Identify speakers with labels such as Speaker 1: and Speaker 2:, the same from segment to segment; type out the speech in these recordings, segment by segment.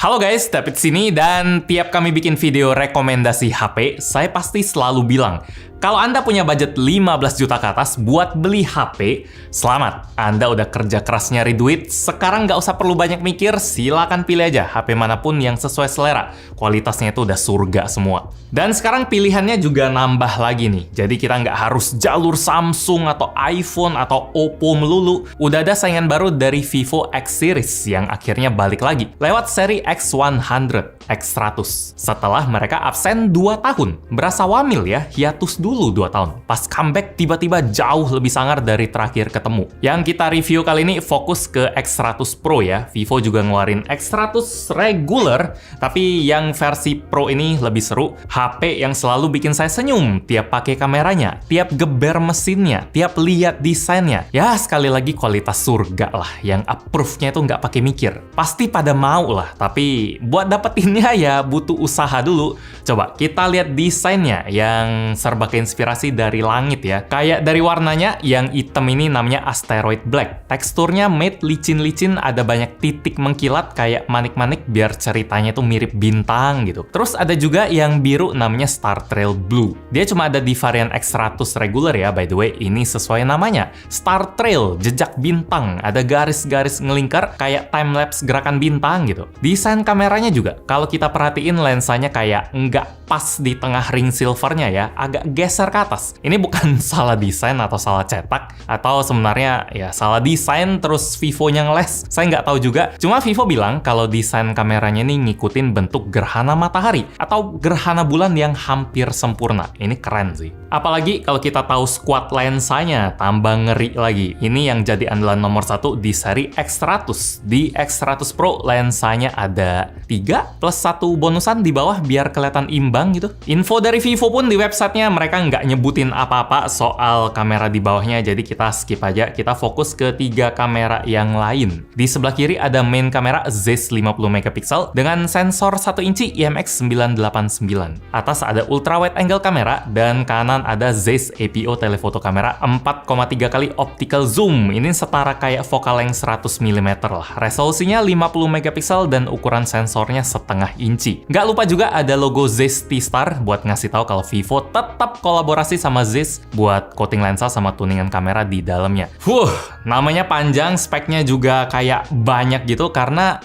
Speaker 1: Halo guys, David sini dan tiap kami bikin video rekomendasi HP, saya pasti selalu bilang, kalau Anda punya budget 15 juta ke atas buat beli HP, selamat. Anda udah kerja keras nyari duit, sekarang nggak usah perlu banyak mikir, silakan pilih aja HP manapun yang sesuai selera. Kualitasnya itu udah surga semua. Dan sekarang pilihannya juga nambah lagi nih, jadi kita nggak harus jalur Samsung atau iPhone atau Oppo melulu. Udah ada saingan baru dari Vivo X Series yang akhirnya balik lagi, lewat seri X100, X100. Setelah mereka absen 2 tahun, berasa wamil ya, hiatus dulu 2 tahun. Pas comeback tiba-tiba jauh lebih sangar dari terakhir ketemu. Yang kita review kali ini fokus ke X100 Pro ya. Vivo juga ngeluarin X100 regular, tapi yang versi Pro ini lebih seru. HP yang selalu bikin saya senyum tiap pakai kameranya, tiap geber mesinnya, tiap lihat desainnya. Ya sekali lagi kualitas surga lah, yang approve-nya itu nggak pakai mikir. Pasti pada mau lah, tapi buat dapetinnya ya butuh usaha dulu. Coba kita lihat desainnya yang serba inspirasi dari langit ya. Kayak dari warnanya, yang hitam ini namanya Asteroid Black. Teksturnya matte licin-licin, ada banyak titik mengkilat kayak manik-manik biar ceritanya tuh mirip bintang gitu. Terus ada juga yang biru namanya Star Trail Blue. Dia cuma ada di varian X100 regular ya, by the way. Ini sesuai namanya, Star Trail, jejak bintang. Ada garis-garis ngelingkar kayak time-lapse gerakan bintang gitu. Desain kameranya juga, kalau kita perhatiin lensanya kayak nggak pas di tengah ring silvernya ya, agak geser ke atas. Ini bukan salah desain atau salah cetak, atau sebenarnya ya salah desain terus Vivo-nya ngeles. Saya nggak tahu juga. Cuma Vivo bilang kalau desain kameranya ini ngikutin bentuk gerhana matahari atau gerhana bulan yang hampir sempurna. Ini keren sih. Apalagi kalau kita tahu squad lensanya, tambah ngeri lagi. Ini yang jadi andalan nomor 1 di seri X100. Di X100 Pro lensanya ada 3 plus 1 bonusan di bawah biar kelihatan imbang gitu. Info dari Vivo pun di websitenya mereka nggak nyebutin apa-apa soal kamera di bawahnya, jadi kita skip aja. Kita fokus ke 3 kamera yang lain. Di sebelah kiri ada main kamera Zeiss 50 megapiksel dengan sensor 1 inci IMX989. Atas ada ultra wide angle kamera dan kanan ada Zeiss APO telefoto kamera 4,3 kali optical zoom. Ini setara kayak focal length 100 mm lah. Resolusinya 50 megapiksel dan ukuran sensornya 0,5 inci. Nggak lupa juga ada logo Zeiss T-Star buat ngasih tahu kalau Vivo tetap kolaborasi sama Zeiss buat coating lensa sama tuningan kamera di dalamnya. Namanya panjang, speknya juga kayak banyak gitu karena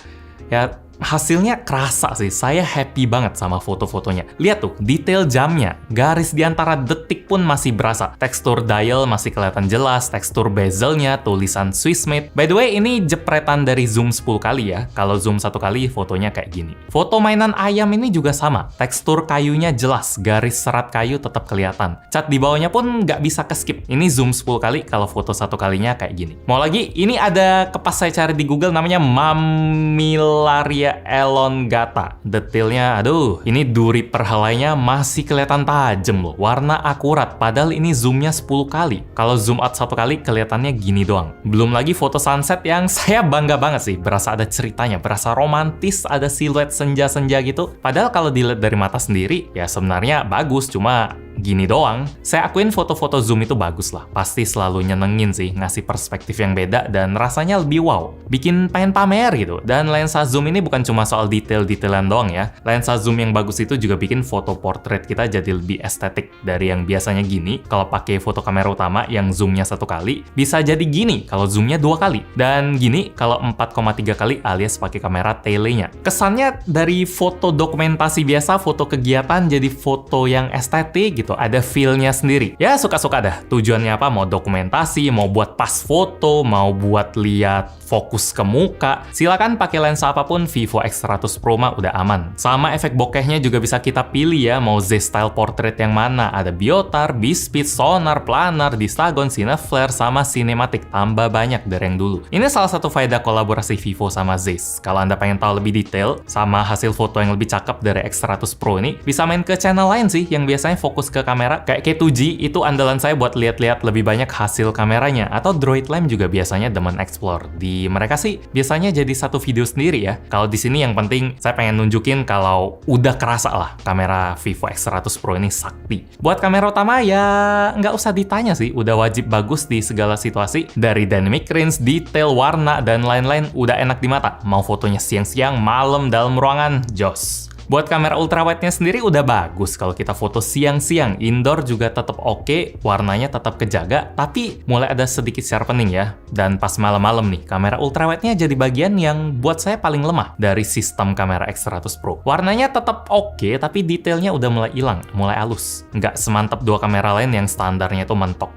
Speaker 1: ya hasilnya kerasa sih. Saya happy banget sama foto-fotonya. Lihat tuh, detail jamnya. Garis di antara detik pun masih berasa. Tekstur dial masih kelihatan jelas. Tekstur bezelnya, tulisan Swissmade. By the way, ini jepretan dari zoom 10 kali ya. Kalau zoom 1 kali, fotonya kayak gini. Foto mainan ayam ini juga sama. Tekstur kayunya jelas. Garis serat kayu tetap kelihatan. Cat di bawahnya pun nggak bisa ke-skip. Ini zoom 10 kali, kalau foto 1 kalinya kayak gini. Mau lagi, ini ada kepas saya cari di Google namanya Mammillaria elongata. Detailnya, aduh, ini duri perhelainya masih kelihatan tajam loh. Warna akurat, padahal ini zoomnya 10 kali. Kalau zoom out 1 kali, kelihatannya gini doang. Belum lagi foto sunset yang saya bangga banget sih. Berasa ada ceritanya, berasa romantis, ada siluet senja-senja gitu. Padahal kalau dilihat dari mata sendiri, ya sebenarnya bagus, cuma gini doang. Saya akuin foto-foto zoom itu bagus lah. Pasti selalu nyenengin sih, ngasih perspektif yang beda dan rasanya lebih wow. Bikin pengen pamer gitu. Dan lensa zoom ini bukan cuma soal detail-detailan doang ya. Lensa zoom yang bagus itu juga bikin foto portrait kita jadi lebih estetik dari yang biasanya gini. Kalau pakai foto kamera utama yang zoomnya 1 kali, bisa jadi gini kalau zoomnya 2 kali. Dan gini kalau 4,3 kali alias pakai kamera telenya. Kesannya dari foto dokumentasi biasa, foto kegiatan jadi foto yang estetik gitu. Ada feel-nya sendiri. Ya suka-suka dah. Tujuannya apa? Mau dokumentasi, mau buat pas foto, mau buat lihat fokus ke muka. Silakan pakai lensa apapun, Vivo X100 Pro mah udah aman. Sama efek bokehnya juga bisa kita pilih ya, mau Zeiss style portrait yang mana. Ada Biotar, B-Speed, Sonar, Planar, Distagon, Cineflare, sama Cinematic. Tambah banyak dari yang dulu. Ini salah satu faedah kolaborasi Vivo sama Zeiss. Kalau Anda pengen tahu lebih detail sama hasil foto yang lebih cakep dari X100 Pro ini, bisa main ke channel lain sih yang biasanya fokus ke ke kamera. Kayak K2G itu andalan saya buat lihat-lihat lebih banyak hasil kameranya. Atau Droid Lamp juga biasanya demen explore. Di mereka sih biasanya jadi satu video sendiri ya. Kalau di sini yang penting saya pengen nunjukin kalau udah kerasa lah kamera Vivo X100 Pro ini sakti. Buat kamera utama ya nggak usah ditanya sih, udah wajib bagus di segala situasi. Dari dynamic range, detail, warna, dan lain-lain udah enak di mata. Mau fotonya siang-siang, malam, dalam ruangan, jos. Buat kamera ultrawide-nya sendiri udah bagus kalau kita foto siang-siang. Indoor juga tetap oke, warnanya tetap kejaga, tapi mulai ada sedikit sharpening ya. Dan pas malam-malam nih, kamera ultrawide-nya jadi bagian yang buat saya paling lemah dari sistem kamera X100 Pro. Warnanya tetap oke, tapi detailnya udah mulai hilang, mulai halus. Nggak semantap dua kamera lain yang standarnya itu mentok.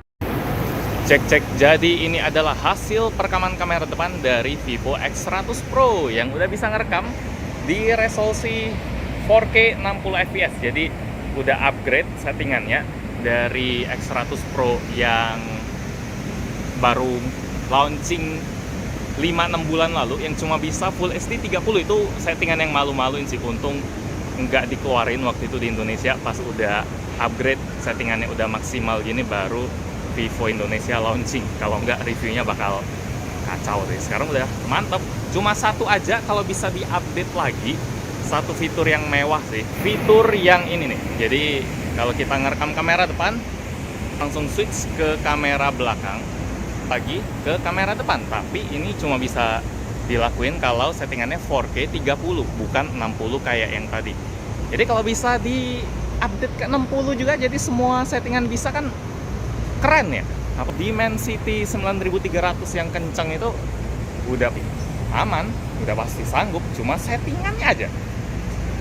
Speaker 1: Cek, jadi ini adalah hasil perekaman kamera depan dari Vivo X100 Pro yang udah bisa ngerekam di resolusi 4K 60 fps. Jadi udah upgrade settingannya dari X100 Pro yang baru launching 5-6 bulan lalu yang cuma bisa Full HD 30. Itu settingan yang malu-maluin sih, untung nggak dikeluarin waktu itu di Indonesia. Pas udah upgrade settingannya udah maksimal gini baru Vivo Indonesia launching. Kalau nggak reviewnya bakal kacau deh. Sekarang udah mantep. Cuma satu aja kalau bisa di-update lagi, satu fitur yang mewah sih, fitur yang ini nih. Jadi kalau kita ngerekam kamera depan, langsung switch ke kamera belakang, lagi ke kamera depan. Tapi ini cuma bisa dilakuin kalau settingannya 4K 30, bukan 60 kayak yang tadi. Jadi kalau bisa di-update ke 60 juga, jadi semua settingan bisa, kan keren ya. Dimensity 9300 yang kenceng itu udah aman, udah pasti sanggup, cuma settingannya aja.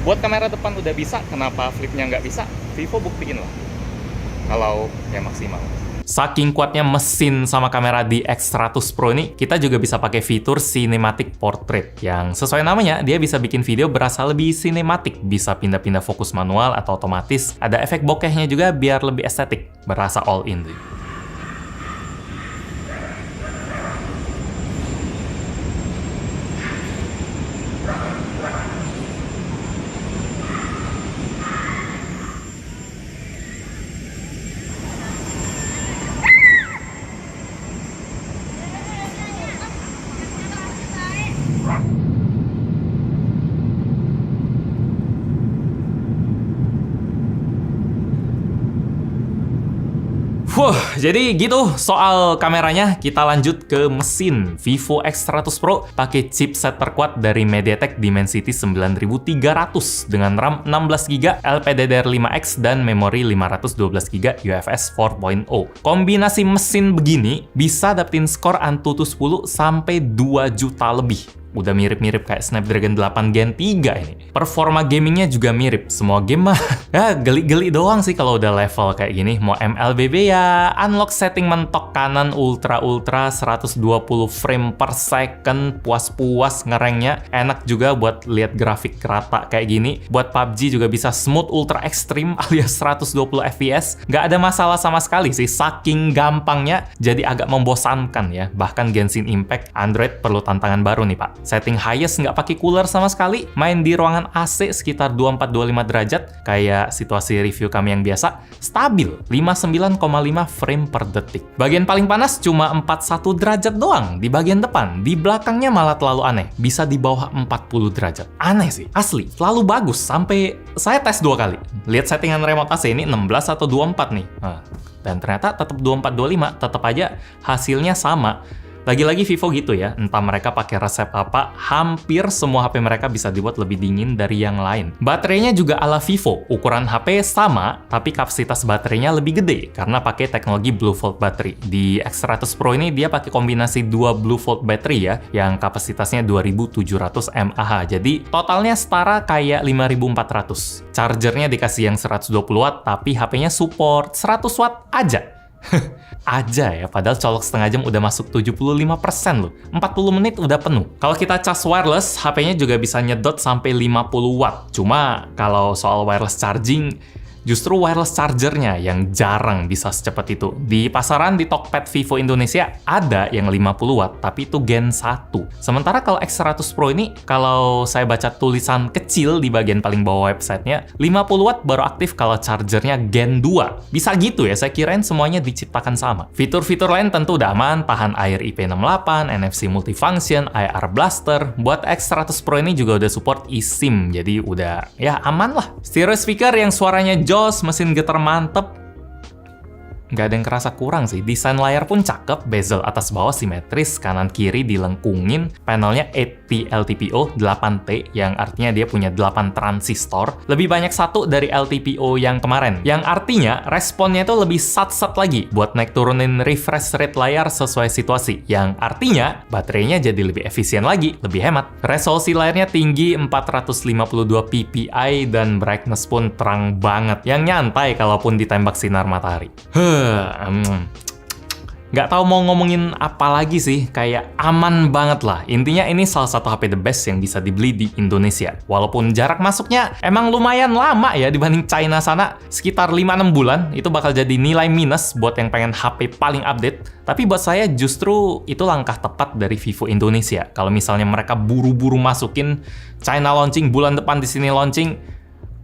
Speaker 1: Buat kamera depan udah bisa, kenapa flipnya nggak bisa? Vivo buktiin lah kalau yang maksimal. Saking kuatnya mesin sama kamera di X100 Pro ini, kita juga bisa pakai fitur Cinematic Portrait yang sesuai namanya, dia bisa bikin video berasa lebih sinematik, bisa pindah-pindah fokus manual atau otomatis. Ada efek bokehnya juga biar lebih estetik, berasa all in tuh. Jadi gitu soal kameranya. Kita lanjut ke mesin. Vivo X100 Pro pakai chipset terkuat dari MediaTek Dimensity 9300 dengan RAM 16GB, LPDDR5X, dan memori 512GB UFS 4.0. Kombinasi mesin begini bisa dapetin skor Antutu 10 sampai 2 juta lebih. Udah mirip-mirip kayak Snapdragon 8 Gen 3 ini. Performa gamingnya juga mirip. Semua game mah ya geli-geli doang sih kalau udah level kayak gini. Mau MLBB ya unlock setting mentok kanan ultra 120 frame per second, puas-puas ngerengnya. Enak juga buat lihat grafik rata kayak gini. Buat PUBG juga bisa smooth ultra extreme alias 120 fps. Nggak ada masalah sama sekali sih. Saking gampangnya jadi agak membosankan ya. Bahkan Genshin Impact Android perlu tantangan baru nih Pak. Setting highest nggak pakai cooler sama sekali, main di ruangan AC sekitar 24-25 derajat, kayak situasi review kami yang biasa, stabil 59,5 frame per detik. Bagian paling panas cuma 41 derajat doang di bagian depan, di belakangnya malah terlalu aneh, bisa di bawah 40 derajat. Aneh sih, asli, selalu bagus, sampai saya tes 2 kali. Lihat settingan remote AC ini 16 atau 24 nih. Nah, dan ternyata tetap 24-25, tetap aja hasilnya sama. Lagi-lagi Vivo gitu ya, entah mereka pakai resep apa, hampir semua HP mereka bisa dibuat lebih dingin dari yang lain. Baterainya juga ala Vivo, ukuran HP sama, tapi kapasitas baterainya lebih gede karena pakai teknologi Blue Volt battery. Di X100 Pro ini dia pakai kombinasi 2 Blue Volt battery ya, yang kapasitasnya 2700 mAh. Jadi totalnya setara kayak 5400. Chargernya dikasih yang 120 watt, tapi HP-nya support 100 watt aja. Aja ya, padahal colok setengah jam udah masuk 75% loh. 40 menit udah penuh. Kalau kita cas wireless, HP-nya juga bisa nyedot sampai 50 watt. Cuma kalau soal wireless charging, justru wireless chargernya yang jarang bisa secepat itu. Di pasaran di Tokped Vivo Indonesia ada yang 50 watt, tapi itu Gen 1. Sementara kalau X100 Pro ini, kalau saya baca tulisan kecil di bagian paling bawah websitenya, 50 watt baru aktif kalau chargernya Gen 2. Bisa gitu ya, saya kirain semuanya diciptakan sama. Fitur-fitur lain tentu udah aman, tahan air IP68, NFC multifunction, IR blaster. Buat X100 Pro ini juga udah support eSIM, jadi udah ya aman lah. Stereo speaker yang suaranya jos, mesin getar mantep. Nggak ada yang kerasa kurang sih. Desain layar pun cakep, bezel atas bawah simetris, kanan kiri dilengkungin. Panelnya 8T LTPO 8T, yang artinya dia punya 8 transistor. Lebih banyak satu dari LTPO yang kemarin. Yang artinya responnya itu lebih sat-sat lagi buat naik turunin refresh rate layar sesuai situasi. Yang artinya baterainya jadi lebih efisien lagi, lebih hemat. Resolusi layarnya tinggi 452 ppi dan brightness pun terang banget. Yang nyantai kalaupun ditembak sinar matahari. Nggak tahu mau ngomongin apa lagi sih, kayak aman banget lah. Intinya ini salah satu HP the best yang bisa dibeli di Indonesia. Walaupun jarak masuknya emang lumayan lama ya dibanding China sana, sekitar 5-6 bulan, itu bakal jadi nilai minus buat yang pengen HP paling update. Tapi buat saya justru itu langkah tepat dari Vivo Indonesia. Kalau misalnya mereka buru-buru masukin China launching, bulan depan di sini launching,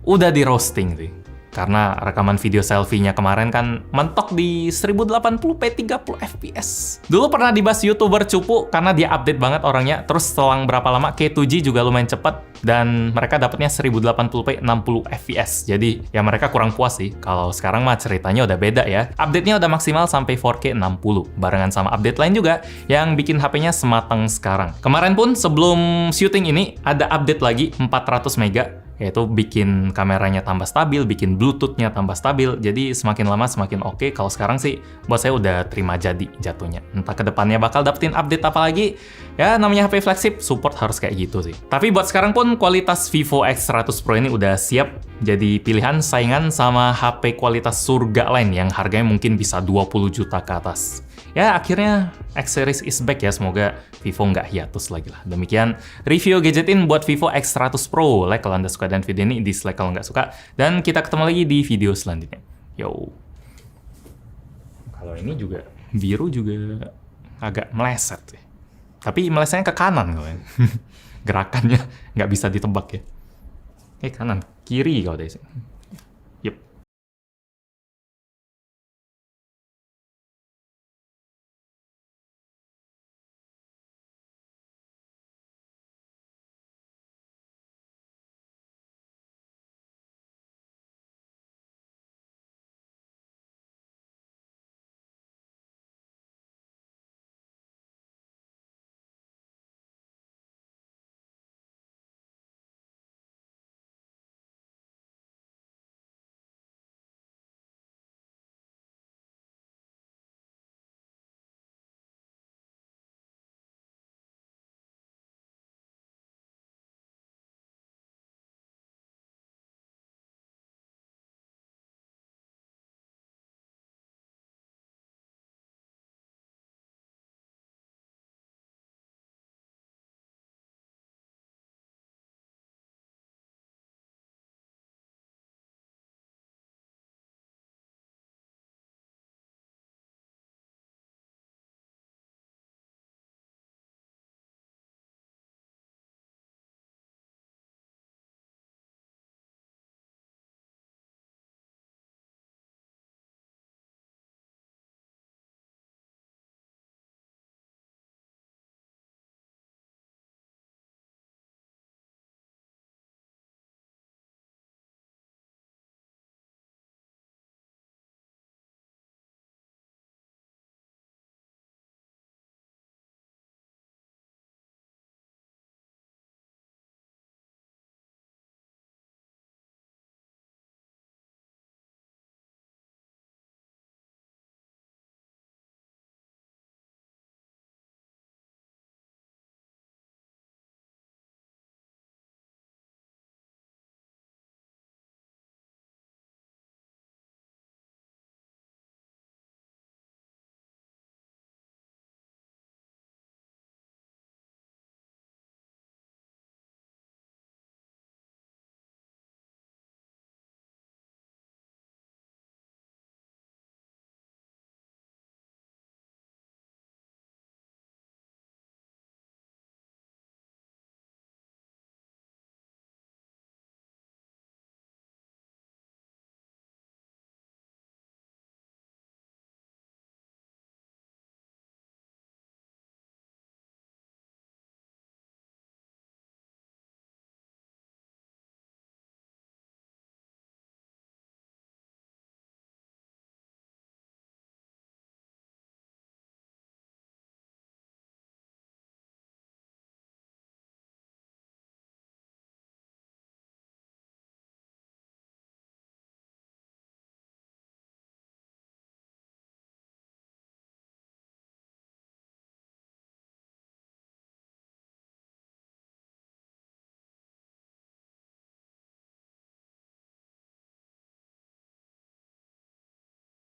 Speaker 1: udah di roasting sih. Karena rekaman video selfie-nya kemarin kan mentok di 1080p 30 fps. Dulu pernah dibahas YouTuber cupu karena dia update banget orangnya. Terus selang berapa lama K2G juga lumayan cepet dan mereka dapatnya 1080p 60 fps. Jadi ya mereka kurang puas sih. Kalau sekarang mah ceritanya udah beda ya. Update-nya udah maksimal sampai 4K 60 barengan sama update lain juga yang bikin HP-nya semateng sekarang. Kemarin pun sebelum syuting ini ada update lagi 400 mega, yaitu bikin kameranya tambah stabil, bikin Bluetooth-nya tambah stabil, jadi semakin lama semakin oke. Kalau sekarang sih, buat saya udah terima jadi jatuhnya. Entah kedepannya bakal dapetin update apa lagi, ya namanya HP flagship, support harus kayak gitu sih. Tapi buat sekarang pun, kualitas Vivo X100 Pro ini udah siap jadi pilihan saingan sama HP kualitas surga lain yang harganya mungkin bisa 20 juta ke atas. Ya, akhirnya X-Series is back ya. Semoga Vivo nggak hiatus lagi lah. Demikian review gadgetin buat Vivo X100 Pro. Like kalau Anda suka dan video ini, dislike kalau nggak suka. Dan kita ketemu lagi di video selanjutnya. Yo. Kalau ini juga, biru juga agak meleset sih. Tapi melesetnya ke kanan kalau ini. Gerakannya nggak bisa ditebak ya. Kanan, kiri kalau dari sini.